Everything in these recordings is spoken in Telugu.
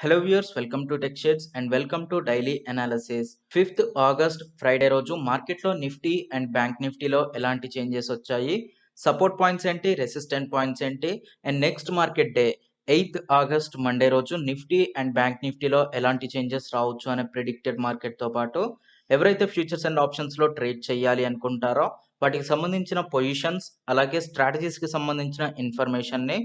Hello viewers, welcome to tech shades and welcome to daily analysis. 5th August Friday రోజు మార్కెట్లో నిఫ్టీ అండ్ బ్యాంక్ నిఫ్టీలో ఎలాంటి చేంజెస్ వచ్చాయి, సపోర్ట్ పాయింట్స్ ఏంటి, రెసిస్టెంట్ పాయింట్స్ ఏంటి, and next market day 8th August Monday రోజు నిఫ్టీ అండ్ బ్యాంక్ నిఫ్టీలో ఎలాంటి చేంజెస్ రావచ్చు అనే ప్రిడిక్టెడ్ మార్కెట్తో పాటు ఎవరైతే ఫ్యూచర్స్ అండ్ ఆప్షన్స్లో ట్రేడ్ చేయాలి అనుకుంటారో వాటికి సంబంధించిన పొజిషన్స్ అలాగే స్ట్రాటజీస్కి సంబంధించిన ఇన్ఫర్మేషన్ని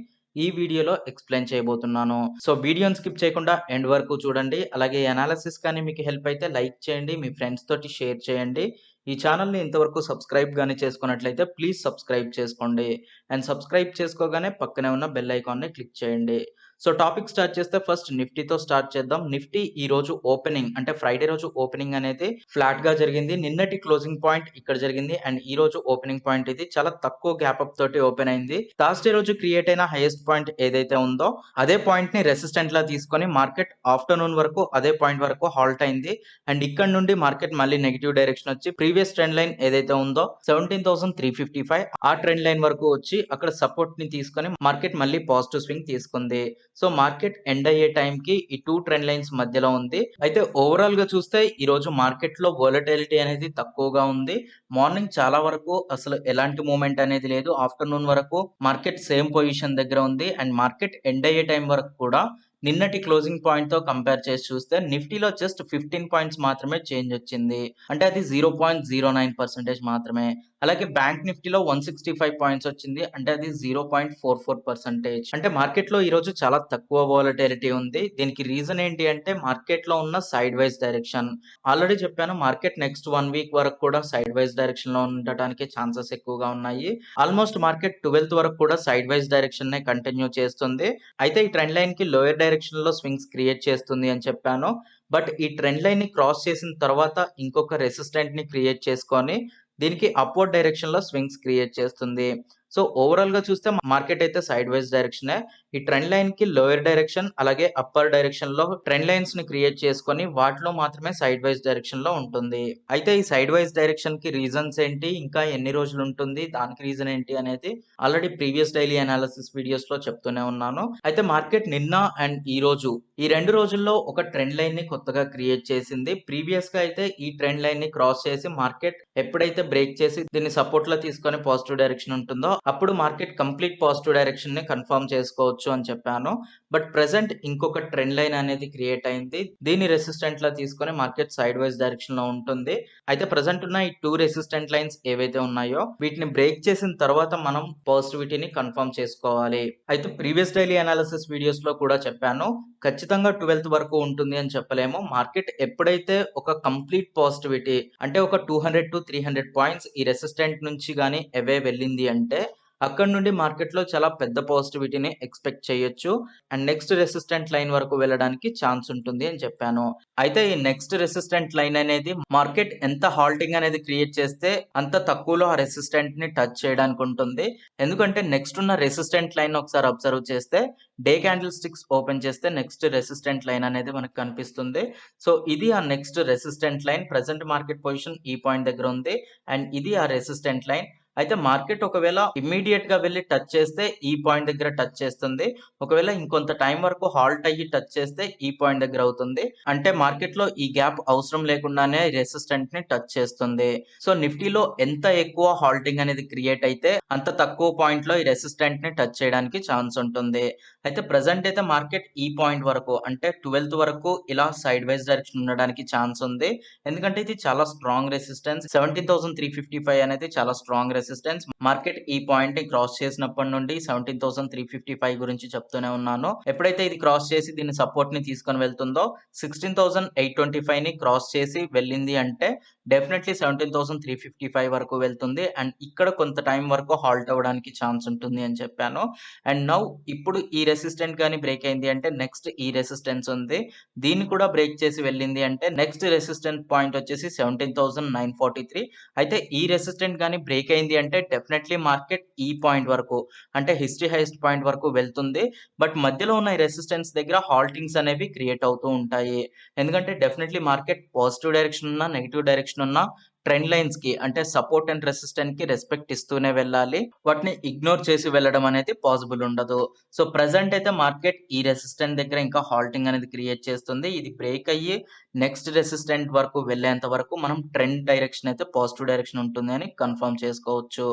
ఈ వీడియోలో ఎక్స్ప్లెయిన్ చేయబోతున్నాను. సో వీడియోని స్కిప్ చేయకుండా ఎండ్ వరకు చూడండి. అలాగే ఈ అనాలిసిస్ కానీ మీకు హెల్ప్ అయితే లైక్ చేయండి, మీ ఫ్రెండ్స్ తోటి షేర్ చేయండి. ఈ ఛానల్ని ఇంతవరకు సబ్స్క్రైబ్ కానీ చేసుకున్నట్లయితే ప్లీజ్ సబ్స్క్రైబ్ చేసుకోండి. అండ్ సబ్స్క్రైబ్ చేసుకోగానే పక్కనే ఉన్న బెల్ ఐకాన్ని క్లిక్ చేయండి. సో టాపిక్ స్టార్ట్ చేస్తే ఫస్ట్ నిఫ్టీతో స్టార్ట్ చేద్దాం. నిఫ్టీ ఈ రోజు ఓపెనింగ్ అంటే ఫ్రైడే రోజు ఓపెనింగ్ అనేది ఫ్లాట్ గా జరిగింది. నిన్నటి క్లోజింగ్ పాయింట్ ఇక్కడ జరిగింది అండ్ ఈ రోజు ఓపెనింగ్ పాయింట్ ఇది చాలా తక్కువ గ్యాప్ అప్ తోటి ఓపెన్ అయింది. థర్స్డే రోజు క్రియేట్ అయిన హైయెస్ట్ పాయింట్ ఏదైతే ఉందో అదే పాయింట్ ని రెసిస్టెంట్ లా తీసుకొని మార్కెట్ ఆఫ్టర్నూన్ వరకు అదే పాయింట్ వరకు హాల్ట్ అయింది. అండ్ ఇక్కడ నుండి మార్కెట్ మళ్ళీ నెగిటివ్ డైరెక్షన్ వచ్చి ప్రీవియస్ ట్రెండ్ లైన్ ఏదైతే ఉందో 17,355 ఆ ట్రెండ్ లైన్ వరకు వచ్చి అక్కడ సపోర్ట్ ని తీసుకొని మార్కెట్ మళ్ళీ పాజిటివ్ స్వింగ్ తీసుకుంది. సో మార్కెట్ ఎండ్ అయ్యే టైంకి ఈ టూ ట్రెండ్ లైన్స్ మధ్యలో ఉంది. అయితే ఓవరాల్ గా చూస్తే ఈ రోజు మార్కెట్ లో వోలటిలిటీ అనేది తక్కువగా ఉంది. మార్నింగ్ చాలా వరకు అసలు ఎలాంటి మూమెంట్ అనేది లేదు. ఆఫ్టర్నూన్ వరకు మార్కెట్ సేమ్ పొజిషన్ దగ్గర ఉంది అండ్ మార్కెట్ ఎండ్ అయ్యే టైం వరకు కూడా నిన్నటి క్లోజింగ్ పాయింట్ తో కంపేర్ చేసి చూస్తే నిఫ్టీలో జస్ట్ 15 పాయింట్స్ మాత్రమే చేంజ్ వచ్చింది. అంటే అది 0.09% మాత్రమే. అలాగే బ్యాంక్ నిఫ్టీలో 165 పాయింట్స్ వచ్చింది. అంటే అది 0.44%. అంటే మార్కెట్ లో ఈ రోజు చాలా తక్కువ వోలటిలిటీ ఉంది. దీనికి రీజన్ ఏంటి అంటే మార్కెట్ లో ఉన్న సైడ్ వైజ్ డైరెక్షన్. ఆల్రెడీ చెప్పాను, మార్కెట్ నెక్స్ట్ 1 వీక్ వరకు కూడా సైడ్ వైజ్ డైరెక్షన్ లో ఉండటానికి ఛాన్సెస్ ఎక్కువగా ఉన్నాయి. ఆల్మోస్ట్ మార్కెట్ 12th వరకు కూడా సైడ్ వైజ్ డైరెక్షన్ నే కంటిన్యూ చేస్తుంది. అయితే ఈ ట్రెండ్ లైన్ కి లోయర్ డైరెక్షన్ లో స్వింగ్స్ క్రియేట్ చేస్తుంది అని చెప్పాను. బట్ ఈ ట్రెండ్ లైన్ ని క్రాస్ చేసిన తర్వాత ఇంకొక రెసిస్టెంట్ ని క్రియేట్ చేసుకొని దీనికి అప్వర్డ్ డైరెక్షన్ లో స్వింగ్స్ క్రియేట్ చేస్తుంది. సో ఓవరాల్ గా చూస్తే మార్కెట్ అయితే సైడ్ వైజ్ డైరెక్షన్. ఈ ట్రెండ్ లైన్ కి లోయర్ డైరెక్షన్ అలాగే అప్పర్ డైరెక్షన్ లో ట్రెండ్ లైన్స్ ని క్రియేట్ చేసుకొని వాటిలో మాత్రమే సైడ్ వైజ్ డైరెక్షన్ లో ఉంటుంది. అయితే ఈ సైడ్ వైజ్ డైరెక్షన్ కి రీజన్స్ ఏంటి, ఇంకా ఎన్ని రోజులు ఉంటుంది, దానికి రీజన్ ఏంటి అనేది already previous daily analysis videos లో చెప్తూనే ఉన్నాను. అయితే మార్కెట్ నిన్న అండ్ ఈ రోజు ఈ 2 రోజుల్లో ఒక ట్రెండ్ లైన్ ని కొత్తగా క్రియేట్ చేసింది. ప్రీవియస్ గా అయితే ఈ ట్రెండ్ లైన్ ని క్రాస్ చేసి మార్కెట్ ఎప్పుడైతే బ్రేక్ చేసి దీన్ని సపోర్ట్ లో తీసుకొని పాజిటివ్ డైరెక్షన్ ఉంటుందో అప్పుడు మార్కెట్ కంప్లీట్ పాజిటివ్ డైరెక్షన్ ని కన్ఫర్మ్ చేసుకోవచ్చు అని చెప్పాను. బట్ ప్రెసెంట్ ఇంకొక ట్రెండ్ లైన్ అనేది క్రియేట్ అయింది. దీన్ని రెసిస్టెంట్ లా తీసుకొని మార్కెట్ సైడ్ వైజ్ డైరెక్షన్ లో ఉంటుంది. అయితే ప్రెసెంట్ ఉన్న ఈ 2 రెసిస్టెంట్ లైన్స్ ఏవైతే ఉన్నాయో వీటిని బ్రేక్ చేసిన తర్వాత మనం పాజిటివిటీని కన్ఫర్మ్ చేసుకోవాలి. అయితే ప్రీవియస్ డైలీ అనాలిసిస్ వీడియోస్ లో కూడా చెప్పాను, ఖచ్చితంగా 12th వరకు ఉంటుంది అని చెప్పలేము. మార్కెట్ ఎప్పుడైతే ఒక కంప్లీట్ పాజిటివిటీ అంటే ఒక 200 to 300 పాయింట్స్ ఈ రెసిస్టెంట్ నుంచి గానీ అవే వెళ్ళింది అంటే అక్కడ నుండి మార్కెట్ లో చాలా పెద్ద పాజిటివిటీని ఎక్స్పెక్ట్ చేయొచ్చు అండ్ నెక్స్ట్ రెసిస్టెంట్ లైన్ వరకు వెళ్ళడానికి ఛాన్స్ ఉంటుంది అని చెప్పాను. అయితే ఈ నెక్స్ట్ రెసిస్టెంట్ లైన్ అనేది మార్కెట్ ఎంత హాల్టింగ్ అనేది క్రియేట్ చేస్తే అంత తక్కువలో ఆ రెసిస్టెంట్ ని టచ్ చేయడానికి ఉంటుంది. ఎందుకంటే నెక్స్ట్ ఉన్న రెసిస్టెంట్ లైన్ ఒకసారి అబ్జర్వ్ చేస్తే డే క్యాండిల్ స్టిక్స్ ఓపెన్ చేస్తే నెక్స్ట్ రెసిస్టెంట్ లైన్ అనేది మనకు కనిపిస్తుంది. సో ఇది ఆ next resistant line. Present market position ఈ పాయింట్ దగ్గర ఉంది అండ్ ఇది ఆ రెసిస్టెంట్ లైన్. అయితే మార్కెట్ ఒకవేళ ఇమ్మీడియట్ గా వెళ్ళి టచ్ చేస్తే ఈ పాయింట్ దగ్గర టచ్ చేస్తుంది. ఒకవేళ ఇంకొంత టైం వరకు హాల్ట్ అయ్యి టచ్ చేస్తే ఈ పాయింట్ దగ్గర అవుతుంది. అంటే మార్కెట్ లో ఈ గ్యాప్ అవసరం లేకుండానే రెసిస్టెంట్ ని టచ్ చేస్తుంది. సో నిఫ్టీలో ఎంత ఎక్కువ హాల్టింగ్ అనేది క్రియేట్ అయితే అంత తక్కువ పాయింట్ లో ఈ రెసిస్టెంట్ ని టచ్ చేయడానికి ఛాన్స్ ఉంటుంది. అయితే ప్రెసెంట్ అయితే మార్కెట్ ఈ పాయింట్ వరకు అంటే 12th వరకు ఇలా సైడ్ వైజ్ డైరెక్షన్ ఉండడానికి ఛాన్స్ ఉంది. ఎందుకంటే ఇది చాలా స్ట్రాంగ్ రెసిస్టెన్స్. 17,355 అనేది చాలా స్ట్రాంగ్ రెసిస్టెన్స్. మార్కెట్ ఈ పాయింట్ ని క్రాస్ చేసినప్పటి నుండి 17,355 గురించి చెప్తూనే ఉన్నాను. ఎప్పుడైతే ఇది క్రాస్ చేసి దీన్ని సపోర్ట్ ని తీసుకొని వెళ్తుందో 16,825 ని క్రాస్ చేసి వెళ్ళింది అంటే డెఫినెట్లీ 17,355 వరకు వెళ్తుంది అండ్ ఇక్కడ కొంత టైం వరకు హాల్ట్ అవ్వడానికి ఛాన్స్ ఉంటుంది అని చెప్పాను. అండ్ నౌ ఇప్పుడు ఈ రెసిస్టెంట్ గానీ బ్రేక్ అయింది అంటే నెక్స్ట్ ఈ రెసిస్టెన్స్ ఉంది, దీన్ని కూడా బ్రేక్ చేసి వెళ్ళింది అంటే నెక్స్ట్ రెసిస్టెంట్ పాయింట్ వచ్చేసి 17,943. అయితే ఈ రెసిస్టెంట్ గానీ బ్రేక్ అయింది అంటే డెఫినెట్లీ మార్కెట్ ఈ పాయింట్ వరకు అంటే హిస్టరీ హైయెస్ట్ పాయింట్ వరకు వెళ్తుంది. బట్ మధ్యలో ఉన్న ఈ రెసిస్టెన్స్ దగ్గర హాల్టింగ్స్ అనేవి క్రియేట్ అవుతూ ఉంటాయి. ఎందుకంటే డెఫినెట్లీ మార్కెట్ పాజిటివ్ డైరెక్షన్ ఉన్నా నెగిటివ్ డైరెక్షన్ ఉన్నా ట్రెండ్ లైన్స్ కి అంటే సపోర్ట్ అండ్ రెసిస్టెంట్ కి రెస్పెక్ట్ ఇస్తూనే వెళ్ళాలి. వాటిని ఇగ్నోర్ చేసి వెళ్ళడం అనేది పాసిబుల్ ఉండదు. సో ప్రెజెంట్ అయితే మార్కెట్ ఈ రెసిస్టెంట్ దగ్గర ఇంకా హాల్టింగ్ అనేది క్రియేట్ చేస్తుంది. ఇది బ్రేక్ అయ్యి నెక్స్ట్ రెసిస్టెంట్ వరకు వెళ్ళేంత వరకు మనం ట్రెండ్ డైరెక్షన్ అయితే పాజిటివ్ డైరెక్షన్ ఉంటుంది అని కన్ఫర్మ్ చేసుకోవచ్చు.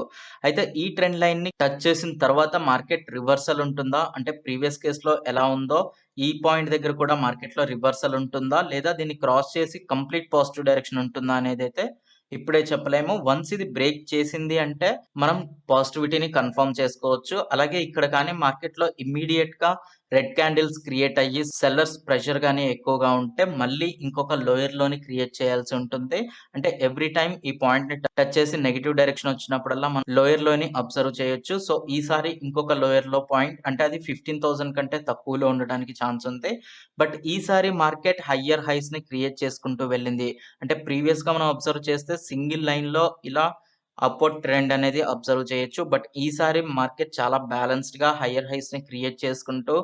అయితే ఈ ట్రెండ్ లైన్ ని టచ్ చేసిన తర్వాత మార్కెట్ రివర్సల్ ఉంటుందా, అంటే ప్రీవియస్ కేస్ లో ఎలా ఉందో ఈ పాయింట్ దగ్గర కూడా మార్కెట్ లో రివర్సల్ ఉంటుందా, లేదా దీన్ని క్రాస్ చేసి కంప్లీట్ పాజిటివ్ డైరెక్షన్ ఉంటుందా అనేది అయితే ఇప్పుడే చెప్పలేము. వన్స్ ఇది బ్రేక్ చేసింది అంటే మనం పాజిటివిటీని కన్ఫర్మ్ చేసుకోవచ్చు. అలాగే ఇక్కడ కానీ మార్కెట్ లో ఇమ్మీడియట్ గా రెడ్ క్యాండిల్స్ క్రియేట్ అయ్యి సెల్లర్స్ ప్రెషర్ గానీ ఎక్కువగా ఉంటే మళ్ళీ ఇంకొక లోయర్ లోని క్రియేట్ చేయాల్సి ఉంటుంది. అంటే ఎవ్రీ టైం ఈ పాయింట్ ని టచ్ చేసి నెగిటివ్ డైరెక్షన్ వచ్చినప్పుడల్లా మనం లోయర్ లోని అబ్జర్వ్ చేయొచ్చు. సో ఈసారి ఇంకొక లోయర్ లో పాయింట్ అంటే అది 15,000 కంటే తక్కువలో ఉండడానికి ఛాన్స్ ఉంది. బట్ ఈసారి మార్కెట్ హయ్యర్ హైస్ ని క్రియేట్ చేసుకుంటూ వెళ్ళింది. అంటే ప్రీవియస్ గా మనం అబ్జర్వ్ చేస్తే సింగిల్ లైన్ లో ఇలా అప్వర్డ్ ట్రెండ్ అనేది అబ్జర్వ్ చేయొచ్చు. బట్ ఈసారి మార్కెట్ చాలా బ్యాలెన్స్డ్ గా హయ్యర్ హైస్ ని క్రియేట్ చేసుకుంటూ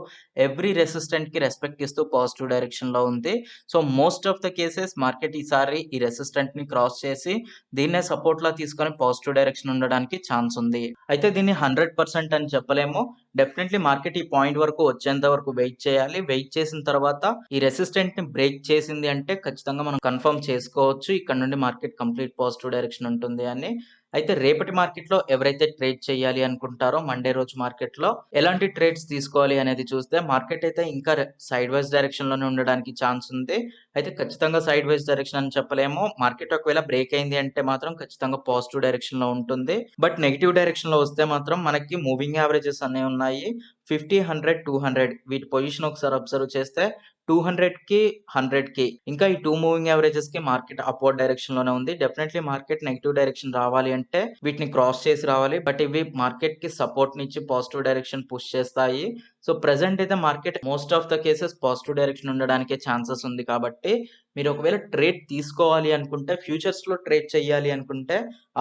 ఎవ్రీ రెసిస్టెంట్ కి రెస్పెక్ట్ ఇస్తూ పాజిటివ్ డైరెక్షన్ లో ఉంది. So most of the cases market ఈసారి ఈ రెసిస్టెంట్ ని క్రాస్ చేసి దీన్నే సపోర్ట్ లా తీసుకొని పాజిటివ్ డైరెక్షన్ ఉండడానికి ఛాన్స్ ఉంది. అయితే దీన్ని 100% అని చెప్పలేము. డెఫినెట్లీ మార్కెట్ ఈ పాయింట్ వరకు వచ్చేంత వరకు వెయిట్ చేయాలి. వెయిట్ చేసిన తర్వాత ఈ రెసిస్టెంట్ ని బ్రేక్ చేసింది అంటే ఖచ్చితంగా మనం కన్ఫర్మ్ చేసుకోవచ్చు ఇక్కడ నుండి మార్కెట్ కంప్లీట్ పాజిటివ్ డైరెక్షన్ ఉంటుంది అని. అయితే రేపటి మార్కెట్ లో ఎవరైతే ట్రేడ్ చేయాలి అనుకుంటారో మండే రోజు మార్కెట్ లో ఎలాంటి ట్రేడ్స్ తీసుకోవాలి అనేది చూస్తే మార్కెట్ అయితే ఇంకా సైడ్ వైజ్ డైరెక్షన్ లోనే ఉండడానికి ఛాన్స్ ఉంది. అయితే ఖచ్చితంగా సైడ్ వైజ్ డైరెక్షన్ అని చెప్పలేము. మార్కెట్ ఒకవేళ బ్రేక్ అయింది అంటే మాత్రం ఖచ్చితంగా పాజిటివ్ డైరెక్షన్ లో ఉంటుంది. బట్ నెగిటివ్ డైరెక్షన్ లో వస్తే మాత్రం మనకి మూవింగ్ యావరేజెస్ అనేవి ఉన్నాయి. 50, 100, 200 వీటి పొజిషన్ ఒకసారి అబ్జర్వ్ చేస్తే 200 కి 100 కి ఇంకా ఈ 2 మూవింగ్ యావరేజెస్ కి మార్కెట్ అప్వర్డ్ డైరెక్షన్ లోనే ఉంది. డెఫినెట్లీ మార్కెట్ నెగిటివ్ డైరెక్షన్ రావాలి అంటే వీటిని క్రాస్ చేసి రావాలి. బట్ ఇవి మార్కెట్ కి సపోర్ట్ నిచ్చి పాజిటివ్ డైరెక్షన్ పుష్ చేస్తాయి. సో ప్రెసెంట్ అయితే market most of the cases positive direction ఉండడానికి ఛాన్సెస్ ఉంది. కాబట్టి మీరు ఒకవేళ ట్రేడ్ తీసుకోవాలి అనుకుంటే ఫ్యూచర్స్ లో ట్రేడ్ చేయాలి అనుకుంటే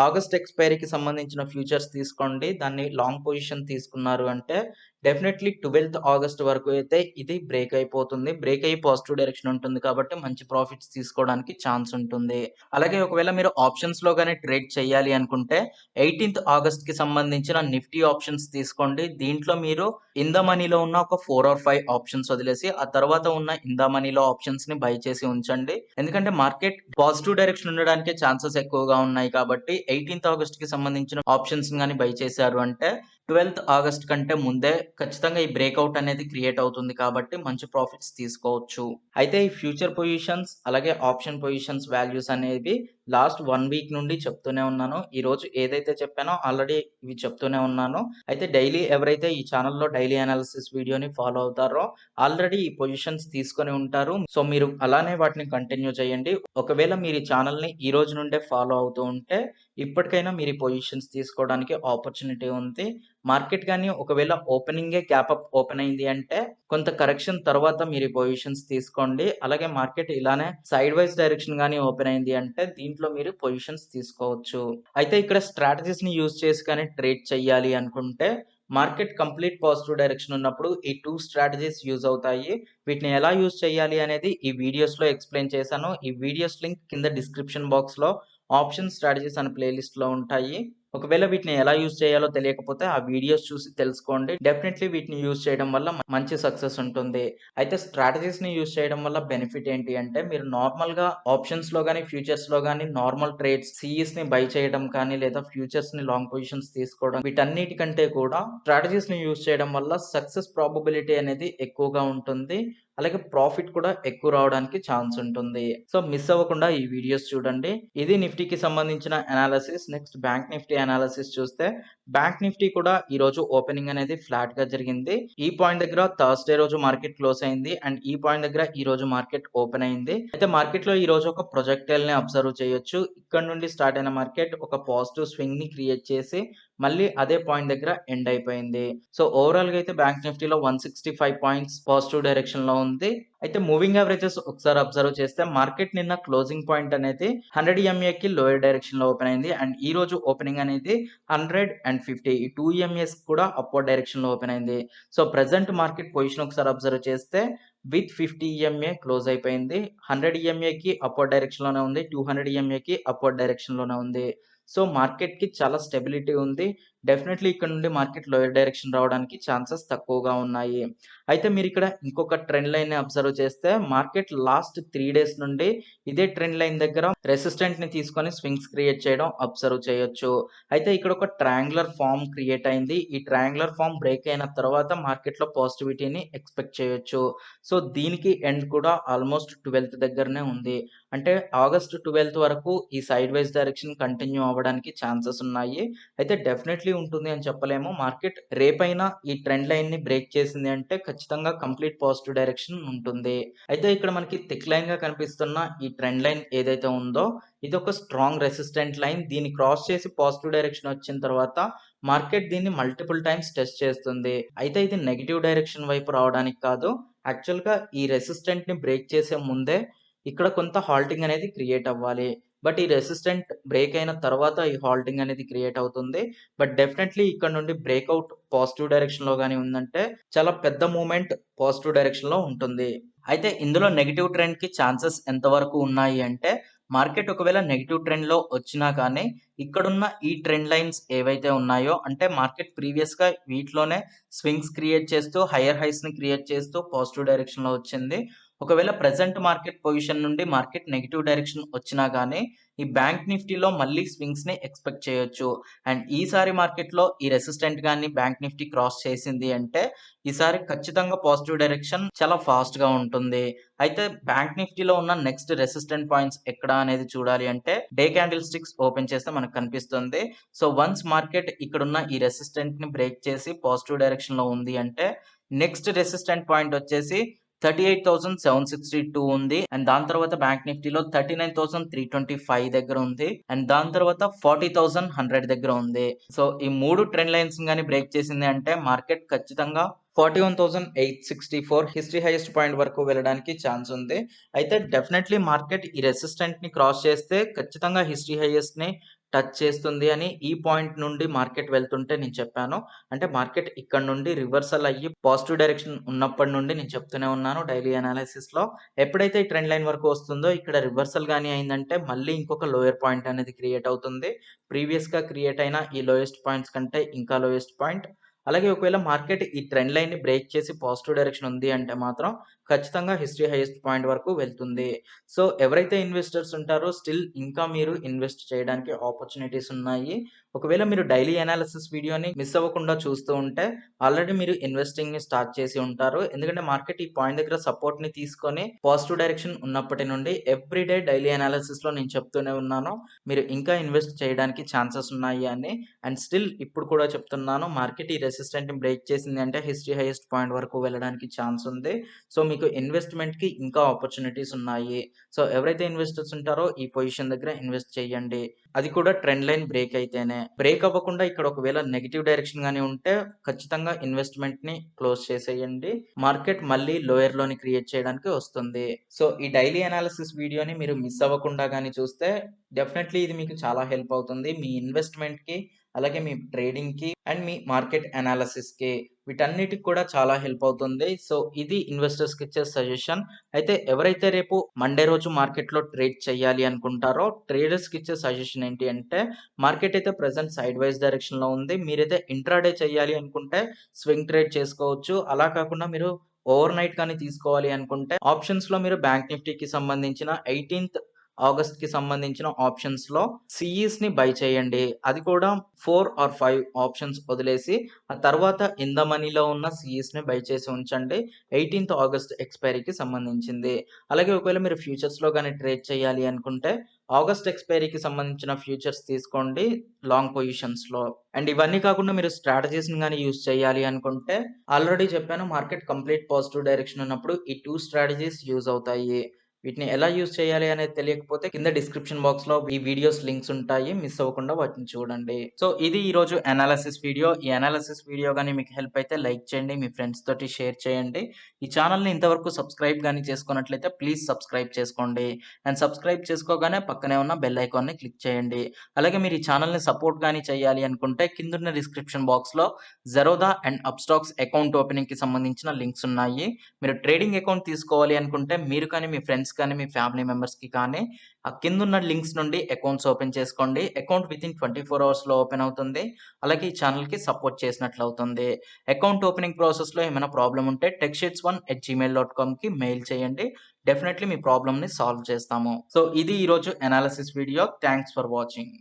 ఆగస్ట్ ఎక్స్పైరీకి సంబంధించిన ఫ్యూచర్స్ తీసుకోండి. దాన్ని లాంగ్ పొజిషన్ తీసుకున్నారు అంటే డెఫినెట్లీ 12th ఆగస్ట్ వరకు అయితే ఇది బ్రేక్ అయిపోతుంది. బ్రేక్ అయ్యి పాజిటివ్ డైరెక్షన్ ఉంటుంది కాబట్టి మంచి ప్రాఫిట్స్ తీసుకోవడానికి ఛాన్స్ ఉంటుంది. అలాగే ఒకవేళ మీరు ఆప్షన్స్ లో గానీ ట్రేడ్ చేయాలి అనుకుంటే 18th ఆగస్ట్ కి సంబంధించిన నిఫ్టీ ఆప్షన్స్ తీసుకోండి. దీంట్లో మీరు ఇన్ ద మనీలో ఉన్న ఒక 4 or 5 ఆప్షన్స్ వదిలేసి ఆ తర్వాత ఉన్న ఇన్ ద మనీలో ఆప్షన్స్ ని బై చేసి ఉంచండి. ఎందుకంటే మార్కెట్ పాజిటివ్ డైరెక్షన్ ఉండడానికి ఛాన్సెస్ ఎక్కువగా ఉన్నాయి కాబట్టి 18th ఆగస్ట్ కి సంబంధించిన ఆప్షన్స్ గానీ బై చేశారు అంటే 12th ఆగస్ట్ కంటే ముందే ఖచ్చితంగా ఈ బ్రేక్అవుట్ అనేది క్రియేట్ అవుతుంది కాబట్టి మంచి ప్రాఫిట్స్ తీసుకోవచ్చు. అయితే ఈ ఫ్యూచర్ పొజిషన్స్ అలాగే ఆప్షన్ పొజిషన్స్ వాల్యూస్ అనేవి లాస్ట్ 1 వీక్ నుండి చెప్తూనే ఉన్నాను. ఈ రోజు ఏదైతే చెప్పానో ఆల్రెడీ ఇవి చెప్తూనే ఉన్నాను. అయితే డైలీ ఎవరైతే ఈ ఛానల్లో డైలీ అనాలిసిస్ వీడియోని ఫాలో అవుతారో ఆల్రెడీ ఈ పొజిషన్స్ తీసుకొని ఉంటారు. సో మీరు అలానే వాటిని కంటిన్యూ చేయండి. ఒకవేళ మీరు ఈ ఛానల్ని ఈ రోజు నుండే ఫాలో అవుతూ ఉంటే ఇప్పటికైనా మీరు ఈ పొజిషన్స్ తీసుకోవడానికి ఆపర్చునిటీ ఉంది. మార్కెట్ గానీ ఒకవేళ ఓపెనింగే గ్యాప్ అప్ ఓపెన్ అయింది అంటే కొంత కరెక్షన్ తర్వాత మీరు ఈ పొజిషన్స్ తీసుకోండి. అలాగే మార్కెట్ ఇలానే సైడ్ వైజ్ డైరెక్షన్ గానీ ఓపెన్ అయింది అంటే దీంట్లో మీరు పొజిషన్స్ తీసుకోవచ్చు. అయితే ఇక్కడ స్ట్రాటజీస్ ని యూజ్ చేసి కానీ ట్రేడ్ చేయాలి అనుకుంటే మార్కెట్ కంప్లీట్ పాజిటివ్ డైరెక్షన్ ఉన్నప్పుడు ఈ 2 స్ట్రాటజీస్ యూజ్ అవుతాయి. వీటిని ఎలా యూజ్ చేయాలి అనేది ఈ వీడియోస్ లో ఎక్స్ప్లెయిన్ చేశాను. ఈ వీడియోస్ లింక్ కింద డిస్క్రిప్షన్ బాక్స్ లో ఆప్షన్ స్ట్రాటజీస్ అనే ప్లేలిస్ట్ లో ఉంటాయి. ఒకవేళ వీటిని ఎలా యూజ్ చేయాలో తెలియకపోతే ఆ వీడియోస్ చూసి తెలుసుకోండి. డెఫినెట్లీ వీటిని యూజ్ చేయడం వల్ల మంచి సక్సెస్ ఉంటుంది. అయితే స్ట్రాటజీస్ ని యూజ్ చేయడం వల్ల బెనిఫిట్ ఏంటి అంటే మీరు నార్మల్ గా ఆప్షన్స్ లో గానీ ఫ్యూచర్స్ లో గానీ నార్మల్ ట్రేడ్స్ సిఈస్ ని బై చేయడం కానీ లేదా ఫ్యూచర్స్ ని లాంగ్ పొజిషన్స్ తీసుకోవడం వీటన్నిటికంటే కూడా స్ట్రాటజీస్ ని యూజ్ చేయడం వల్ల సక్సెస్ ప్రాబబిలిటీ అనేది ఎక్కువగా ఉంటుంది. అలాగే ప్రాఫిట్ కూడా ఎక్కువ రావడానికి ఛాన్స్ ఉంటుంది. సో మిస్ అవ్వకుండా ఈ వీడియోస్ చూడండి. ఇది నిఫ్టీకి సంబంధించిన analysis. Next bank Nifty analysis చూస్తే బ్యాంక్ నిఫ్టీ కూడా ఈ రోజు ఓపెనింగ్ అనేది ఫ్లాట్ గా జరిగింది. ఈ పాయింట్ దగ్గర థర్స్డే రోజు మార్కెట్ క్లోజ్ అయింది అండ్ ఈ పాయింట్ దగ్గర ఈ రోజు మార్కెట్ ఓపెన్ అయింది. అయితే మార్కెట్ లో ఈ రోజు ఒక ప్రొజెక్టైల్ ని అబ్జర్వ్ చేయొచ్చు. ఇక్కడ నుండి స్టార్ట్ అయిన మార్కెట్ ఒక పాజిటివ్ స్వింగ్ ని క్రియేట్ చేసి మళ్ళీ అదే పాయింట్ దగ్గర ఎండ్ అయిపోయింది. సో ఓవరాల్ గా అయితే బ్యాంక్ నిఫ్టీలో 165 పాయింట్స్ పాజిటివ్ డైరెక్షన్ లో ఉంది. అయితే మూవింగ్ యావరేజెస్ ఒకసారి అబ్జర్వ్ చేస్తే మార్కెట్ నిన్న క్లోజింగ్ పాయింట్ అనేది 100 MA కి లోయర్ డైరెక్షన్ లో ఓపెన్ అయింది అండ్ ఈ రోజు ఓపెనింగ్ అనేది 100 and అండ్ 50 ఈ 2 ఈఎంఏస్ కూడా అప్వర్డ్ డైరెక్షన్‌లో ఓపెన్ అయింది. సో, ప్రెజెంట్ మార్కెట్ పొజిషన్ ఒకసారి అబ్జర్వ్ చేస్తే విత్ 50 ఈఎంఏ క్లోజ్ అయిపోయింది. 100 ఈఎంఏకి అప్వర్డ్ డైరెక్షన్‌లోనే ఉంది. 200 ఈఎంఏకి అప్వర్డ్ డైరెక్షన్‌లోనే ఉంది. సో, మార్కెట్‌కి చాలా స్టెబిలిటీ ఉంది. డెఫినెట్‌లీ ఇక్కడ నుండి మార్కెట్ లోయర్ డైరెక్షన్ రావడానికి ఛాన్సెస్ తక్కువగా ఉన్నాయి. అయితే మీరిక్కడ ఇంకొక ట్రెండ్ లైన్‌ని అబ్జర్వ్ చేస్తే మార్కెట్ లాస్ట్ 3 డేస్ నుండి ఇదే ట్రెండ్ లైన్ దగ్గర రెసిస్టెంట్‌ని తీసుకొని స్వింగ్స్ క్రియేట్ చేయడం అబ్జర్వ్ చేయొచ్చు. అయితే ఇక్కడ ఒక ట్రయాంగులర్ ఫార్మ్ క్రియేట్ అయింది. ఈ ట్రయాంగులర్ ఫార్మ్ బ్రేక్ అయిన తర్వాత మార్కెట్‌లో పాజిటివిటీని ఎక్స్‌పెక్ట్ చేయొచ్చు. సో, దీనికి ఎండ్ కూడా ఆల్మోస్ట్ 12థ్ దగ్గరనే ఉంది. అంటే ఆగస్ట్ 12థ్ వరకు ఈ సైడ్ వైస్ డైరెక్షన్ కంటిన్యూ అవ్వడానికి ఛాన్సెస్ ఉన్నాయి. అయితే డెఫినెట్‌లీ ఉంటుంది అని చెప్పలేము. మార్కెట్ రేపైనా ఈ ట్రెండ్ లైన్‌ని బ్రేక్ చేసింది అంటే ఖచ్చితంగా కంప్లీట్ పాజిటివ్ డైరెక్షన్ ఉంటుంది. అయితే ఇక్కడ మనకి థిక్ లైన్‌గా కనిపిస్తున్న ఈ ట్రెండ్ లైన్ ఏదైతే ఉందో ఇదొక స్ట్రాంగ్ రెసిస్టెంట్ లైన్. దీన్ని క్రాస్ చేసి పాజిటివ్ డైరెక్షన్ వచ్చిన తర్వాత మార్కెట్ దీన్ని మల్టిపుల్ టైమ్స్ టెస్ట్ చేస్తుంది. అయితే ఇది నెగెటివ్ డైరెక్షన్ వైపు రావడానికి కాదు. యాక్చువల్‌గా ఈ రెసిస్టెంట్‌ని బ్రేక్ చేసే ముందే ఇక్కడ కొంత హాల్టింగ్ అనేది క్రియేట్ అవ్వాలి. బట్ ఈ రెసిస్టెంట్ బ్రేక్ అయిన తర్వాత ఈ హాల్టింగ్ అనేది క్రియేట్ అవుతుంది. బట్ డెఫినెట్‌లీ ఇక్కడ నుండి బ్రేక్‌ఔట్ పాజిటివ్ డైరెక్షన్‌లో గాని ఉందంటే చాలా పెద్ద మూవ్‌మెంట్ పాజిటివ్ డైరెక్షన్‌లో ఉంటుంది. అయితే ఇందులో నెగెటివ్ ట్రెండ్‌కి ఛాన్సెస్ ఎంతవరకు ఉన్నాయి అంటే మార్కెట్ ఒకవేళ నెగెటివ్ ట్రెండ్‌లో వచ్చినా కానీ ఇక్కడున్న ఈ ట్రెండ్ లైన్స్ ఏవైతే ఉన్నాయో అంటే మార్కెట్ ప్రీవియస్‌గా వీటిలోనే స్వింగ్స్ క్రియేట్ చేస్తూ హైయర్ హైస్‌ని క్రియేట్ చేస్తూ పాజిటివ్ డైరెక్షన్‌లో వచ్చింది. ఒకవేళ ప్రెజెంట్ మార్కెట్ పొజిషన్ నుండి మార్కెట్ నెగెటివ్ డైరెక్షన్ వచ్చినా గానీ ఈ బ్యాంక్ నిఫ్టీలో మళ్ళీ స్వింగ్స్‌ని ఎక్స్‌పెక్ట్ చేయొచ్చు. అండ్ ఈసారి మార్కెట్‌లో ఈ రెసిస్టెంట్ గాని బ్యాంక్ నిఫ్టీ క్రాస్ చేసింది అంటే ఈసారి ఖచ్చితంగా పాజిటివ్ డైరెక్షన్ చాలా ఫాస్ట్‌గా ఉంటుంది. అయితే బ్యాంక్ నిఫ్టీలో ఉన్న నెక్స్ట్ రెసిస్టెంట్ పాయింట్స్ ఎక్కడ అనేది చూడాలి అంటే డే క్యాండిల్ స్టిక్స్ ఓపెన్ చేస్తే మనకు కనిపిస్తుంది. సో, వన్స్ మార్కెట్ ఇక్కడున్న ఈ రెసిస్టెంట్‌ని బ్రేక్ చేసి పాజిటివ్ డైరెక్షన్‌లో ఉంది అంటే నెక్స్ట్ రెసిస్టెంట్ పాయింట్ వచ్చేసి 38,762 ఉంది. అండ్ దాని తర్వాత బ్యాంక్ నిఫ్టీలో 39,325 దగ్గర ఉంది. అండ్ దాని తర్వాత 40,100 దగ్గర ఉంది. సో, ఈ 3 ట్రెండ్ లైన్స్ గాని బ్రేక్ చేసింది అంటే మార్కెట్ ఖచ్చితంగా 41,864 హిస్టరీ హైయెస్ట్ పాయింట్ వరకు వెళ్ళడానికి ఛాన్స్ ఉంది. అయితే డెఫినెట్‌లీ మార్కెట్ ఈ రెసిస్టెంట్‌ని క్రాస్ చేస్తే ఖచ్చితంగా హిస్టరీ హైయెస్ట్‌ని టచ్ చేస్తుంది అని ఈ పాయింట్ నుండి మార్కెట్ వెళ్తుంటే నేను చెప్పాను. అంటే మార్కెట్ ఇక్కడ నుండి రివర్సల్ అయ్యి పాజిటివ్ డైరెక్షన్ ఉన్నప్పటి నుండి నేను చెప్తూనే ఉన్నాను డైలీ అనాలిసిస్‌లో. ఎప్పుడైతే ఈ ట్రెండ్ లైన్ వరకు వస్తుందో ఇక్కడ రివర్సల్ గాని అయిందంటే మళ్ళీ ఇంకొక లోయర్ పాయింట్ అనేది క్రియేట్ అవుతుంది. ప్రీవియస్‌గా క్రియేట్ అయిన ఈ లోయెస్ట్ పాయింట్స్ కంటే ఇంకా లోయెస్ట్ పాయింట్. అలాగే ఒకవేళ మార్కెట్ ఈ ట్రెండ్ లైన్‌ని బ్రేక్ చేసి పాజిటివ్ డైరెక్షన్ ఉంది అంటే మాత్రం ఖచ్చితంగా హిస్టరీ హైయెస్ట్ పాయింట్ వరకు వెళ్తుంది. సో, ఎవరైతే ఇన్వెస్టర్స్ ఉంటారో స్టిల్ ఇంకా మీరు ఇన్వెస్ట్ చేయడానికి ఆపర్చునిటీస్ ఉన్నాయి. ఒకవేళ మీరు డైలీ అనాలిసిస్ వీడియోని మిస్ అవ్వకుండా చూస్తూ ఉంటే ఆల్రెడీ మీరు ఇన్వెస్టింగ్‌ని స్టార్ట్ చేసి ఉంటారు. ఎందుకంటే మార్కెట్ ఈ పాయింట్ దగ్గర సపోర్ట్‌ని తీసుకొని పాజిటివ్ డైరెక్షన్ ఉన్నప్పటి నుండి ఎవ్రీడే డైలీ అనాలిసిస్‌లో నేను చెప్తూనే ఉన్నాను. మీరు ఇంకా ఇన్వెస్ట్ చేయడానికి ఛాన్సెస్ ఉన్నాయి అని. అండ్ స్టిల్ ఇప్పుడు కూడా చెప్తున్నాను మార్కెట్ ఈ రెసిస్టెంట్‌ని బ్రేక్ చేసింది అంటే హిస్టరీ హైయెస్ట్ పాయింట్ వరకు వెళ్ళడానికి ఛాన్స్ ఉంది. సో, మీకు ఇన్వెస్ట్‌మెంట్‌కి ఇంకా ఆపర్చునిటీస్ ఉన్నాయి. సో, ఎవరైతే ఇన్వెస్టర్స్ ఉంటారో ఈ పొజిషన్ దగ్గర ఇన్వెస్ట్ చేయండి. అది కూడా ట్రెండ్ లైన్ బ్రేక్ అయితేనే. బ్రేక్ అవ్వకుండా ఇక్కడ ఒకవేళ నెగెటివ్ డైరెక్షన్ గాని ఉంటే ఖచ్చితంగా ఇన్వెస్ట్‌మెంట్‌ని క్లోజ్ చేసేయండి. మార్కెట్ మళ్ళీ లోయర్‌లోని క్రియేట్ చేయడానికి వస్తుంది. సో, ఈ డైలీ అనాలిసిస్ వీడియోని మీరు మిస్ అవ్వకుండా గాని చూస్తే డెఫినెట్‌లీ ఇది మీకు చాలా హెల్ప్ అవుతుంది. మీ ఇన్వెస్ట్‌మెంట్‌కి అలాగే మీ ట్రేడింగ్‌కి అండ్ మీ మార్కెట్ అనాలిసిస్‌కి వీటన్నిటికి కూడా చాలా హెల్ప్ అవుతుంది. సో, ఇది ఇన్వెస్టర్స్‌కి ఇచ్చే సజెషన్. అయితే ఎవరైతే రేపు మండే రోజు మార్కెట్‌లో ట్రేడ్ చేయాలి అనుకుంటారో ట్రేడర్స్‌కి ఇచ్చే సజెషన్ ఏంటి అంటే మార్కెట్ అయితే ప్రెజెంట్ సైడ్ వైస్ డైరెక్షన్‌లో ఉంది. మీరైతే ఇంట్రాడే చేయాలి అనుకుంటే స్వింగ్ ట్రేడ్ చేసుకోవచ్చు. అలా కాకుండా మీరు ఓవర్‌నైట్ కానీ తీసుకోవాలి అనుకుంటే ఆప్షన్స్‌లో మీరు బ్యాంక్ నిఫ్టీకి సంబంధించిన 18థ్ ఆగస్ట్‌కి సంబంధించిన ఆప్షన్స్‌లో సీఈస్‌ని బై చేయండి. అది కూడా 4 ఆర్ 5 ఆప్షన్స్ వదిలేసి ఆ తర్వాత ఇన్ ద మనీలో ఉన్న సీఈస్‌ని బై చేసి ఉంచండి. 18థ్ ఆగస్ట్ ఎక్స్‌పైరీకి సంబంధించింది. అలాగే ఒకవేళ మీరు ఫ్యూచర్స్‌లో గాని ట్రేడ్ చేయాలి అనుకుంటే ఆగస్ట్ ఎక్స్‌పైరీకి సంబంధించిన ఫ్యూచర్స్ తీసుకోండి లాంగ్ పొజిషన్స్‌లో. అండ్ ఇవన్నీ కాకుండా మీరు స్ట్రాటజీస్‌ని గాని యూజ్ చేయాలి అనుకుంటే ఆల్రెడీ చెప్పాను మార్కెట్ కంప్లీట్ పాజిటివ్ డైరెక్షన్ ఉన్నప్పుడు ఈ 2 స్ట్రాటజీస్ యూజ్ అవుతాయి. వీటిని ఎలా యూజ్ చేయాలి అనేది తెలియకపోతే కింద డిస్క్రిప్షన్ బాక్స్‌లో ఈ వీడియోస్ లింక్స్ ఉంటాయి. మిస్ అవ్వకుండా వాటిని చూడండి. సో, ఇది ఈరోజు అనాలిసిస్ వీడియో. ఈ అనాలిసిస్ వీడియో గాని మీకు హెల్ప్ అయితే లైక్ చేయండి. మీ ఫ్రెండ్స్ తోటి షేర్ చేయండి. ఈ ఛానెల్‌ని ఇంతవరకు సబ్స్క్రైబ్ గాని చేసుకున్నట్లయితే ప్లీజ్ సబ్స్క్రైబ్ చేసుకోండి. అండ్ సబ్స్క్రైబ్ చేసుకోగానే పక్కనే ఉన్న బెల్ ఐకాన్‌ని క్లిక్ చేయండి. అలాగే మీరు ఈ ఛానెల్‌ని సపోర్ట్ గాని చేయాలి అనుకుంటే కిందున్న డిస్క్రిప్షన్ బాక్స్‌లో జెరోదా అండ్ అప్‌స్టాక్స్ అకౌంట్ ఓపెనింగ్‌కి సంబంధించిన లింక్స్ ఉన్నాయి. మీరు ట్రేడింగ్ అకౌంట్ తీసుకోవాలి అనుకుంటే మీరు కానీ, మీ ఫ్రెండ్స్ కానీ, మీ ఫ్యామిలీ మెంబర్స్‌కి కానీ ఆ కిందున్న లింక్స్ నుండి అకౌంట్స్ ఓపెన్ చేసుకోండి. అకౌంట్ వితిన్ 24 అవర్స్‌లో ఓపెన్ అవుతుంది. అలాగే ఈ ఛానెల్‌కి సపోర్ట్ చేసినట్లు అవుతుంది. అకౌంట్ ఓపెనింగ్ ప్రాసెస్‌లో ఏమైనా ప్రాబ్లమ్ ఉంటే techsheets1@gmail.comకి మెయిల్ చేయండి. డెఫినైట్‌లీ మీ ప్రాబ్లమ్‌ని సాల్వ్ చేస్తాము. సో, ఇది ఈరోజు analysis video. Thanks for watching.